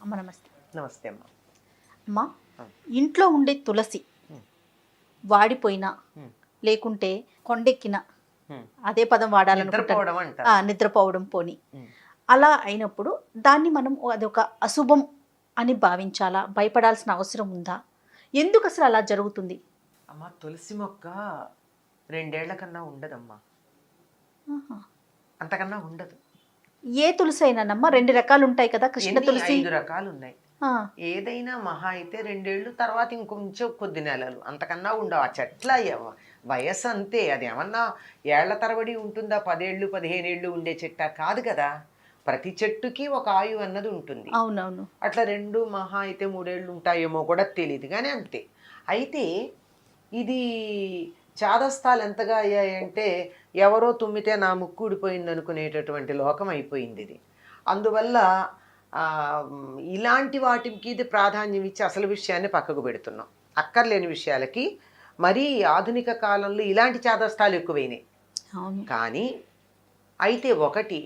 అమ్మ నమస్తే. నమస్తే అమ్మ. అమ్మా, ఇంట్లో ఉండే తులసి వాడిపోయినా లేకుంటే కొండెక్కిన, అదే పదం వాడాలనుకుంటా, నిద్రపోవడం పోని అలా అయినప్పుడు దాన్ని మనం అదొక అశుభం అని భావించాలా? భయపడాల్సిన అవసరం ఉందా? ఎందుకు అసలు అలా జరుగుతుంది? అమ్మ, తులసి మొక్క 2 ఏళ్ల కన్నా ఉండదమ్మా, అంతకన్నా ఉండదు. ఏ తులసి అయినానమ్మా? 2 రకాలు ఉంటాయి కదా, కృష్ణ తులసి. 5 రకాలు ఉన్నాయి. ఏదైనా మహా అయితే 2 ఏళ్ళు, తర్వాత ఇంకొంచెం కొద్ది నెలలు, అంతకన్నా ఉండవు. ఆ చెట్ల వయస్సు అంతే. అది ఏమన్నా ఏళ్ల తరబడి ఉంటుందా? 10 ఏళ్ళు 15 ఏళ్ళు ఉండే చెట్ట కాదు కదా. ప్రతి చెట్టుకి ఒక ఆయువు అన్నది ఉంటుంది. అవునవును. అట్లా 2 మహా అయితే 3 ఏళ్ళు ఉంటాయేమో కూడా తెలియదు, కానీ అంతే. అయితే ఇది చాదస్తాలు ఎంతగా అయ్యాయంటే ఎవరో తుమ్మితే నా ముక్కు ఊడిపోయింది అనుకునేటటువంటి లోకం అయిపోయింది ఇది. అందువల్ల ఇలాంటి వాటికి ఇది ప్రాధాన్యం ఇచ్చి అసలు విషయాన్ని పక్కకు పెడుతున్నాం. అక్కర్లేని విషయాలకి మరీ ఆధునిక కాలంలో ఇలాంటి చాదస్తాలు ఎక్కువైనాయి. కానీ అయితే ఒకటి,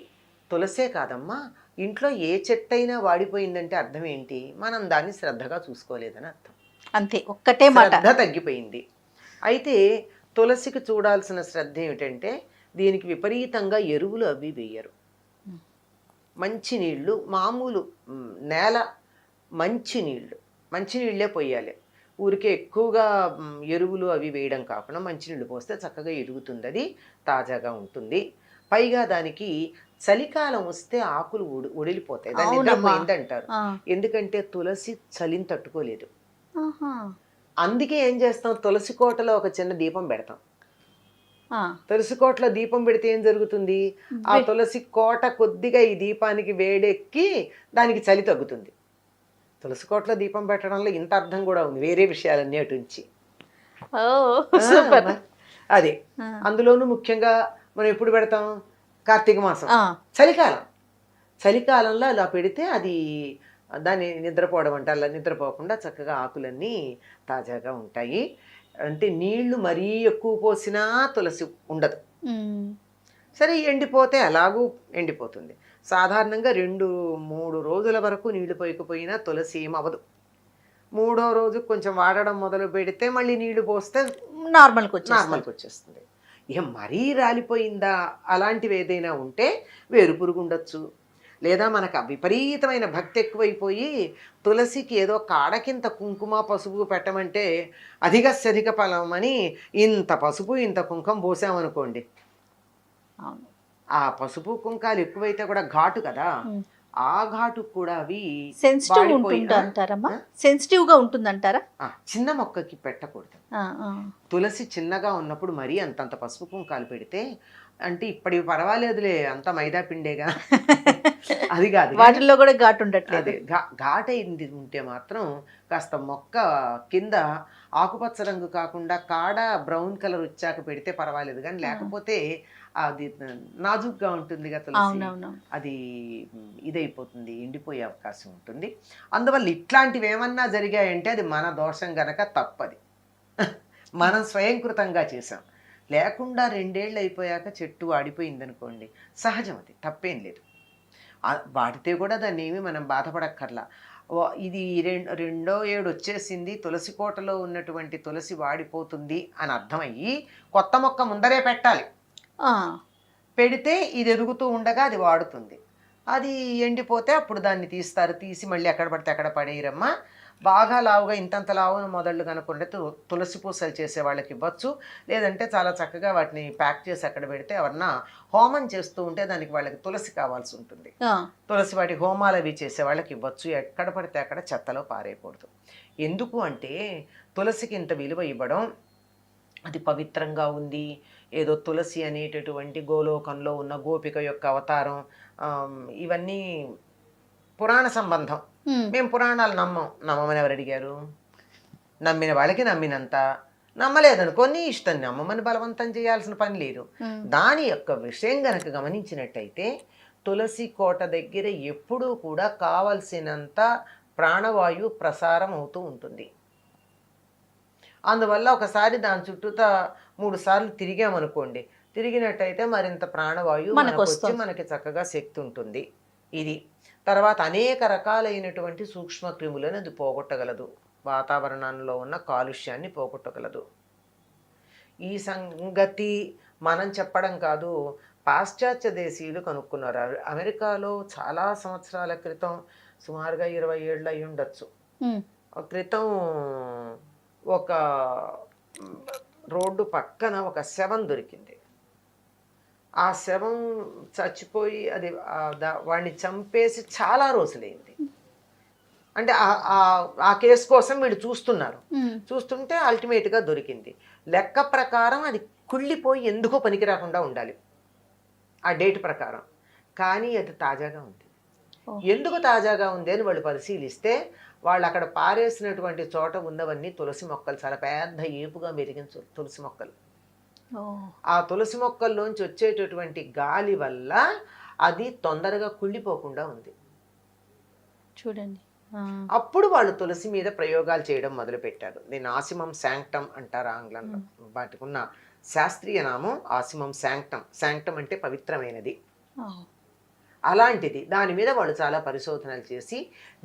తులసే కాదమ్మా, ఇంట్లో ఏ చెట్టైనా వాడిపోయిందంటే అర్థం ఏంటి? మనం దాన్ని శ్రద్ధగా చూసుకోలేదని అర్థం. అంతే, ఒక్కటే మాట. శ్రద్ధ తగ్గిపోయింది. అయితే తులసికి చూడాల్సిన శ్రద్ధ ఏమిటంటే దీనికి విపరీతంగా ఎరువులు అవి వేయరు. మంచినీళ్ళు, మామూలు నేల మంచినీళ్ళే పోయాలి. ఊరికే ఎక్కువగా ఎరువులు అవి వేయడం కాకుండా మంచినీళ్ళు పోస్తే చక్కగా ఎరుగుతుంది, అది తాజాగా ఉంటుంది. పైగా దానికి చలికాలం వస్తే ఆకులు ఒడిలిపోతాయి, దాన్ని నిద్రపోయింది అంటారు. ఎందుకంటే తులసి చలిని తట్టుకోలేదు. అందుకే ఏం చేస్తాం, తులసి కోటలో ఒక చిన్న దీపం పెడతాం. తులసి కోటలో దీపం పెడితే ఏం జరుగుతుంది? ఆ తులసి కోట కొద్దిగా ఈ దీపానికి వేడెక్కి దానికి చలి తగ్గుతుంది. తులసి కోటలో దీపం పెట్టడంలో ఇంత అర్థం కూడా ఉంది, వేరే విషయాలన్నీ అటుంచి. అదే అందులోనూ ముఖ్యంగా మనం ఎప్పుడు పెడతాం? కార్తీక మాసం, చలికాలంలో అలా పెడితే అది దాన్ని నిద్రపోవడం అంటే అలా నిద్రపోకుండా చక్కగా ఆకులన్నీ తాజాగా ఉంటాయి. అంటే నీళ్లు మరీ ఎక్కువ పోసినా తులసి ఉండదు. సరే, ఎండిపోతే ఎలాగూ ఎండిపోతుంది. సాధారణంగా 2-3 రోజుల వరకు నీళ్లు పోయకపోయినా తులసి ఏమవ్వదు. 3వ రోజు కొంచెం వాడడం మొదలు పెడితే మళ్ళీ నీళ్లు పోస్తే నార్మల్కి వచ్చేస్తుంది. ఇక మరీ రాలిపోయిందా అలాంటివి ఏదైనా ఉంటే వేరు పురుగు ఉండొచ్చు. లేదా మనకు విపరీతమైన భక్తి ఎక్కువైపోయి తులసికి ఏదో కాడకింత కుంకుమ పసుపు పెట్టమంటే అధిక ఫలం అని ఇంత పసుపు ఇంత కుంకుమ పోసామనుకోండి, ఆ పసుపు కుంకాలు ఎక్కువైతే కూడా ఘాటు కదా, ఆ ఘాటు కూడా అవి సెన్సిటివ్ గా ఉంటుందంటారా? చిన్న మొక్కకి పెట్టకూడదు. తులసి చిన్నగా ఉన్నప్పుడు మరీ అంతంత పసుపు కుంకాలు పెడితే, అంటే ఇప్పటివి పర్వాలేదులే అంత మైదా పిండేగా, అది కాదు, వాటిల్లో కూడా ఘాటు ఉండట్లేదు. ఘాట్ అయింది ఉంటే మాత్రం కాస్త మొక్క కింద ఆకుపచ్చ రంగు కాకుండా కాడ బ్రౌన్ కలర్ వచ్చాక పెడితే పర్వాలేదు, కానీ లేకపోతే అది నాజుగ్గా ఉంటుంది కదా తులసి, అది ఇదైపోతుంది, ఎండిపోయే అవకాశం ఉంటుంది. అందువల్ల ఇట్లాంటివి ఏమన్నా జరిగాయంటే అది మన దోషం గనక తప్పది, మనం స్వయంకృతంగా చేసాం. లేకుండా 2 ఏళ్ళు అయిపోయాక చెట్టు వాడిపోయిందనుకోండి, సహజం, అది తప్పేం లేదు. వాడితే కూడా దాన్ని ఏమి మనం బాధపడక్కర్లా. ఇది 2వ ఏడు వచ్చేసింది, తులసి కోటలో ఉన్నటువంటి తులసి వాడిపోతుంది అని అర్థమయ్యి కొత్త మొక్క ముందరే పెట్టాలి. పెడితే ఇది ఎదుగుతూ ఉండగా అది వాడుతుంది. అది ఎండిపోతే అప్పుడు దాన్ని తీస్తారు, తీసి మళ్ళీ ఎక్కడ పడితే అక్కడ పడేయరమ్మా. బాగా లావుగా ఇంతంత లావును మొదళ్ళు కనుక్కుంటే తులసి పూసలు చేసే వాళ్ళకి ఇవ్వచ్చు. లేదంటే చాలా చక్కగా వాటిని ప్యాక్ చేసి అక్కడ పెడితే ఎవరన్నా హోమం చేస్తూ ఉంటే దానికి వాళ్ళకి తులసి కావాల్సి ఉంటుంది, తులసి వాటి హోమాలు అవి చేసే వాళ్ళకి ఇవ్వచ్చు. ఎక్కడ పడితే అక్కడ చెత్తలో పారేయకూడదు. ఎందుకు అంటే తులసికి ఇంత విలువ ఇవ్వడం, అది పవిత్రంగా ఉంది, ఏదో తులసి అనేటటువంటి గోలోకంలో ఉన్న గోపిక యొక్క అవతారం, ఇవన్నీ పురాణ సంబంధం. మేము పురాణాలు నమ్మమని ఎవరు అడిగారు? నమ్మిన వాళ్ళకి నమ్మినంత, నమ్మలేదనుకోని ఇష్టం, నమ్మమని బలవంతం చేయాల్సిన పని లేదు. దాని యొక్క విషయం గనక గమనించినట్టయితే తులసి కోట దగ్గర ఎప్పుడూ కూడా కావలసినంత ప్రాణవాయువు ప్రసారం అవుతూ ఉంటుంది. అందువల్ల ఒకసారి దాని చుట్టూతా 3 సార్లు తిరిగామనుకోండి, తిరిగినట్టయితే మరింత ప్రాణవాయువు మనకు వచ్చి మనకి చక్కగా శక్తి ఉంటుంది. ఇది. తర్వాత అనేక రకాలైనటువంటి సూక్ష్మ క్రిములను అది పోగొట్టగలదు. వాతావరణంలో ఉన్న కాలుష్యాన్ని పోగొట్టగలదు. ఈ సంగతి మనం చెప్పడం కాదు, పాశ్చాత్య దేశీయులు కనుక్కున్నారు. అమెరికాలో చాలా సంవత్సరాల క్రితం, సుమారుగా 20 ఏళ్ళు అయి ఉండొచ్చు, క్రితం ఒక రోడ్డు పక్కన ఒక శవం దొరికింది. ఆ శవం చచ్చిపోయి అది వాడిని చంపేసి చాలా రోజులైంది. అంటే ఆ కేసు కోసం వీళ్ళు చూస్తుంటే అల్టిమేట్గా దొరికింది. లెక్క ప్రకారం అది కుళ్ళిపోయి ఎందుకో పనికి రాకుండా ఉండాలి ఆ డేట్ ప్రకారం, కానీ అది తాజాగా ఉంది. ఎందుకు తాజాగా ఉంది అని వాళ్ళు పరిశీలిస్తే, వాళ్ళు అక్కడ పారేసినటువంటి చోట ఉన్నవన్నీ తులసి మొక్కలు, చాలా పెద్ద ఏపుగా మెరిగిన తులసి మొక్కలు. ఆ తులసి మొక్కల్లోంచి వచ్చేటటువంటి గాలి వల్ల అది తొందరగా కుళ్ళిపోకుండా ఉంది. చూడండి. అప్పుడు వాళ్ళు తులసి మీద ప్రయోగాలు చేయడం మొదలుపెట్టారు. దీన్ని ఆసిమం శాంక్టమ్ అంటారు ఆంగ్లంలో. వాటికి ఉన్న శాస్త్రీయ నామం ఆసిమం శాంక్టమ్. శాంక్టమ్ అంటే పవిత్రమైనది. అలాంటిది. దాని మీద వాళ్ళు చాలా పరిశోధనలు చేసి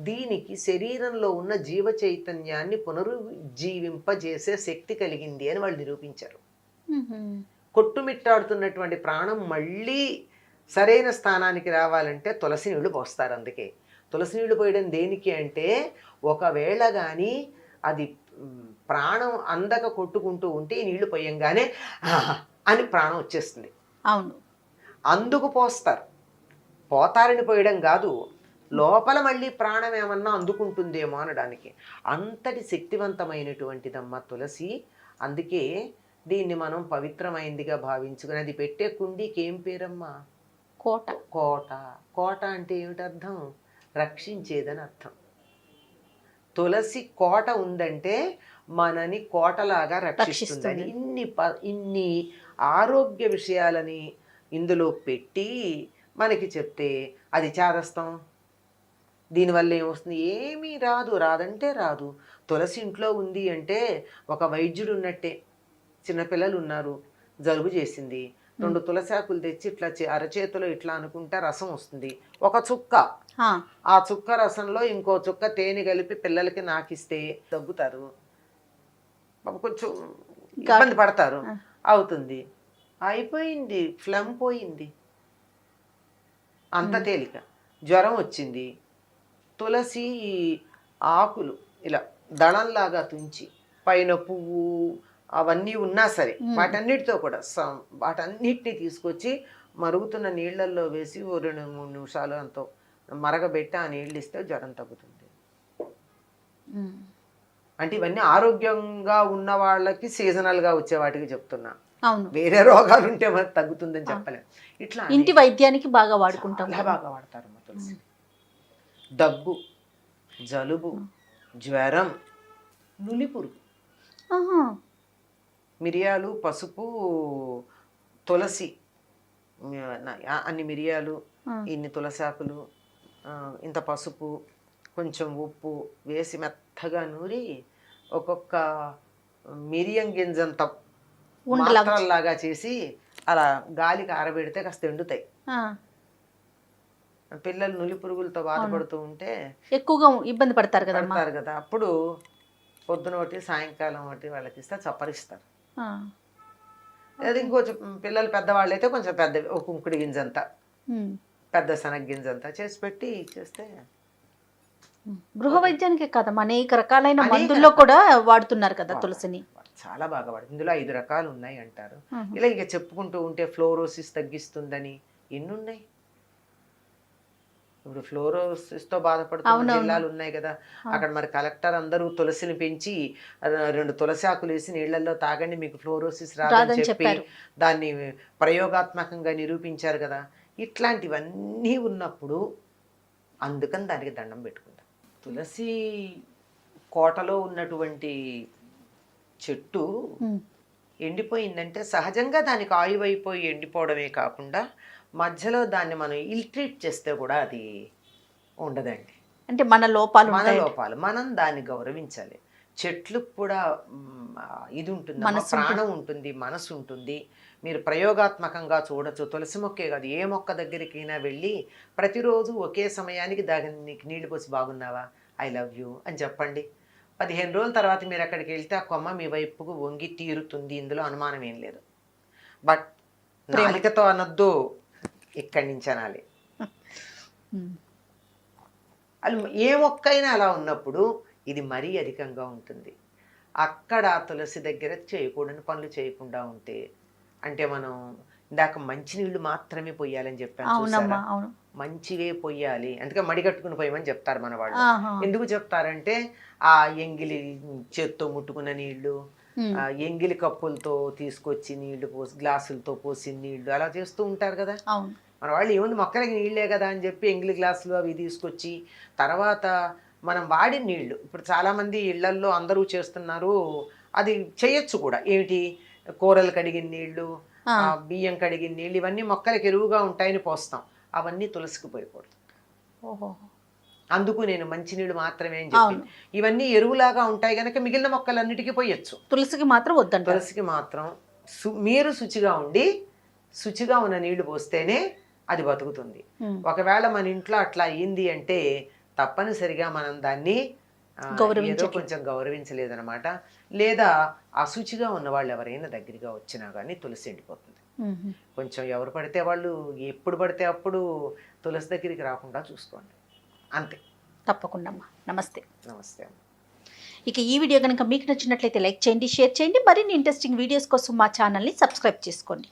దీనికి శరీరంలో ఉన్న జీవ చైతన్యాన్ని పునరుజ్జీవింపజేసే శక్తి కలిగింది అని వాళ్ళు నిరూపించారు. కొట్టుమిట్టాడుతున్నటువంటి ప్రాణం మళ్ళీ సరైన స్థానానికి రావాలంటే తులసి నీళ్లు పోస్తారు. అందుకే తులసి నీళ్లు పోయడం దేనికి అంటే, ఒకవేళ కానీ అది ప్రాణం అందక కొట్టుకుంటూ ఉంటే ఈ నీళ్లు పోయంగానే అని ప్రాణం వచ్చేస్తుంది. అవును, అందుకు పోస్తారు. పోతారని పోయడం కాదు, లోపల మళ్ళీ ప్రాణం ఏమన్నా అందుకుంటుందేమో అనడానికి. అంతటి శక్తివంతమైనటువంటిదమ్మ తులసి. అందుకే దీన్ని మనం పవిత్రమైందిగా భావించుకుని, అది పెట్టే కుండీకి ఏం పేరమ్మా? కోట. కోట. కోట అంటే ఏమిటి అర్థం? రక్షించేదని అర్థం. తులసి కోట ఉందంటే మనని కోటలాగా రక్షిస్తుందని. ఇన్ని ఆరోగ్య విషయాలని ఇందులో పెట్టి మనకి చెప్తే అది చేదస్తాం. దీనివల్ల ఏమొస్తుంది? ఏమీ రాదంటే రాదు. తులసి ఇంట్లో ఉంది అంటే ఒక వైద్యుడు ఉన్నట్టే. చిన్నపిల్లలు ఉన్నారు, జలుబు చేసింది, 2 తులసాకులు తెచ్చి ఇట్లా అరచేతిలో ఇట్లా అనుకుంటే రసం వస్తుంది. ఒక చుక్క, ఆ చుక్క రసంలో ఇంకో చుక్క తేనె కలిపి పిల్లలకి నాకిస్తే దగ్గుతారు, కొంచెం ఇబ్బంది పడతారు, అవుతుంది. అయిపోయింది, ఫ్లమ్ పోయింది. అంత తేలిక. జ్వరం వచ్చింది, తులసి ఆకులు ఇలా దళంలాగా తుంచి పైన పువ్వు అవన్నీ ఉన్నా సరే వాటన్నిటితో కూడా వాటన్నిటిని తీసుకొచ్చి మరుగుతున్న నీళ్ళల్లో వేసి 2-3 నిమిషాలు అంతో మరగబెట్టి ఆ నీళ్ళు ఇస్తే జ్వరం తగ్గుతుంది. అంటే ఇవన్నీ ఆరోగ్యంగా ఉన్న వాళ్ళకి సీజనల్గా వచ్చే వాటికి చెప్తున్నా. వేరే రోగాలు ఉంటే మనకు తగ్గుతుందని చెప్పలేం. ఇట్లా ఇంటి వైద్యానికి బాగా వాడుకుంటాం. బాగా వాడతారు తులసి. దగ్గు, జలుబు, జ్వరం, నులిపురుగు, మిరియాలు, పసుపు, తులసి, అన్ని మిరియాలు, ఇన్ని తులసాకులు, ఇంత పసుపు, కొంచెం ఉప్పు వేసి మెత్తగా నూరి ఒక్కొక్క మిరియం గింజంత మాత్రల్లాగా చేసి అలా గాలికి ఆరబెడితే కాస్త ఎండుతాయి. పిల్లలు నులి పురుగులతో బాధపడుతూ ఉంటే ఎక్కువగా ఇబ్బంది పడతారు కదా, అప్పుడు పొద్దున ఒకటి సాయంకాలం ఒకటి వాళ్ళకి ఇస్తే చప్పరిస్తారు. అది ఇంకొంచెం పిల్లలు పెద్దవాళ్ళు అయితే కొంచెం పెద్ద ఒక కుంకుడి గింజంతా, పెద్ద శనగ గింజంతా చేసి పెట్టి చేస్తే. గృహ వైద్యానికి కదమ్మా, అనేక రకాలైన మందుల్లో కూడా వాడుతున్నారు కదా తులసిని. చాలా బాగా వాడుతుంది. ఇందులో 5 రకాలు ఉన్నాయి అంటారు. ఇలా ఇక చెప్పుకుంటూ ఉంటే ఫ్లోరోసిస్ తగ్గిస్తుందని ఎన్ని ఉన్నాయి. ఇప్పుడు ఫ్లోరోసిస్ తో బాధపడుతున్న జిల్లాలు ఉన్నాయి కదా, అక్కడ మరి కలెక్టర్ అందరూ తులసిని పెంచి 2 తులసి ఆకులు వేసి నీళ్లలో తాగండి మీకు ఫ్లోరోసిస్ రాదని చెప్పి దాన్ని ప్రయోగాత్మకంగా నిరూపించారు కదా. ఇట్లాంటివన్నీ ఉన్నప్పుడు అందుకని దానికి దండం పెట్టుకుంటాం. తులసి కోటలో ఉన్నటువంటి చెట్టు ఎండిపోయిందంటే సహజంగా దానికి ఆయువు అయిపోయి ఎండిపోవడమే కాకుండా మధ్యలో దాన్ని మనం ఇల్ట్రీట్ చేస్తే కూడా అది ఉండదండి. అంటే మన లోపాలు మనం దాన్ని గౌరవించాలి. చెట్లకు కూడా ఇది ఉంటుంది, ప్రాణం ఉంటుంది, మనసు ఉంటుంది. మీరు ప్రయోగాత్మకంగా చూడొచ్చు. తులసి మొక్కే కాదు, ఏ మొక్క దగ్గరికైనా వెళ్ళి ప్రతిరోజు ఒకే సమయానికి దానికి నీళ్లు పోసి బాగున్నావా, ఐ లవ్ యూ అని చెప్పండి. 15 రోజుల తర్వాత మీరు అక్కడికి వెళ్తే ఆ కొమ్మ మీ వైపుకు వంగి తీరుతుంది. ఇందులో అనుమానం ఏం లేదు. బట్ నాలికతో అనొద్దు, ఇక్కడి నుంచి అనాలి. అది ఏ మొక్కైనా అలా ఉన్నప్పుడు ఇది మరీ అధికంగా ఉంటుంది. అక్కడ తులసి దగ్గర చేయకూడని పనులు చేయకుండా ఉంటే, అంటే మనం ఇందాక మంచినీళ్ళు మాత్రమే పొయ్యాలని చెప్పాను చూసారా, మంచివే పొయ్యాలి. అందుకే మడిగట్టుకుని పోయమని చెప్తారు మన వాళ్ళు. ఎందుకు చెప్తారంటే ఆ ఎంగిలి చేత్తో ముట్టుకున్న నీళ్లు, ఎంగిలి కప్పులతో తీసుకొచ్చి నీళ్లు పోసి గ్లాసులతో పోసి నీళ్లు అలా చేస్తూ ఉంటారు కదా మన వాళ్ళు. ఏముంది మొక్కలకి నీళ్ళే కదా అని చెప్పి ఎంగిలి గ్లాసులు అవి తీసుకొచ్చి, తర్వాత మనం వాడిన నీళ్లు ఇప్పుడు చాలామంది ఇళ్లల్లో అందరూ చేస్తున్నారు, అది చేయొచ్చు కూడా. ఏమిటి, కూరలు కడిగిన నీళ్లు, బియ్యం కడిగిన నీళ్ళు, ఇవన్నీ మొక్కలకి ఎరువుగా ఉంటాయని పోస్తాం. అవన్నీ తులసికి పోయకూడదు. అందుకు నేను మంచినీళ్ళు మాత్రమే అని చెప్పి, ఇవన్నీ ఎరువులాగా ఉంటాయి కనుక మిగిలిన మొక్కలన్నిటికీ పోయొచ్చు. తులసికి మాత్రం వద్దంట. తులసికి మాత్రం మీరు శుచిగా ఉండి శుచిగా ఉన్న నీళ్లు పోస్తేనే అది బతుకుతుంది. ఒకవేళ మన ఇంట్లో అట్లా అయ్యింది అంటే తప్పనిసరిగా మనం దాన్ని ఏదో కొంచెం గౌరవించలేదన్నమాట. లేదా అశుచిగా ఉన్న వాళ్ళు ఎవరైనా దగ్గరగా వచ్చినా కానీ తులసి ఎండిపోతుంది. కొంచెం ఎవరు పడితే వాళ్ళు ఎప్పుడు పడితే అప్పుడు తులసి దగ్గరికి రాకుండా చూసుకోండి, అంతే. తప్పకుండా అమ్మా. నమస్తే. నమస్తే. ఇక ఈ వీడియో కనుక మీకు నచ్చినట్లయితే లైక్ చేయండి, షేర్ చేయండి. మరిన్ని ఇంట్రెస్టింగ్ వీడియోస్ కోసం మా ఛానల్ని సబ్స్క్రైబ్ చేసుకోండి.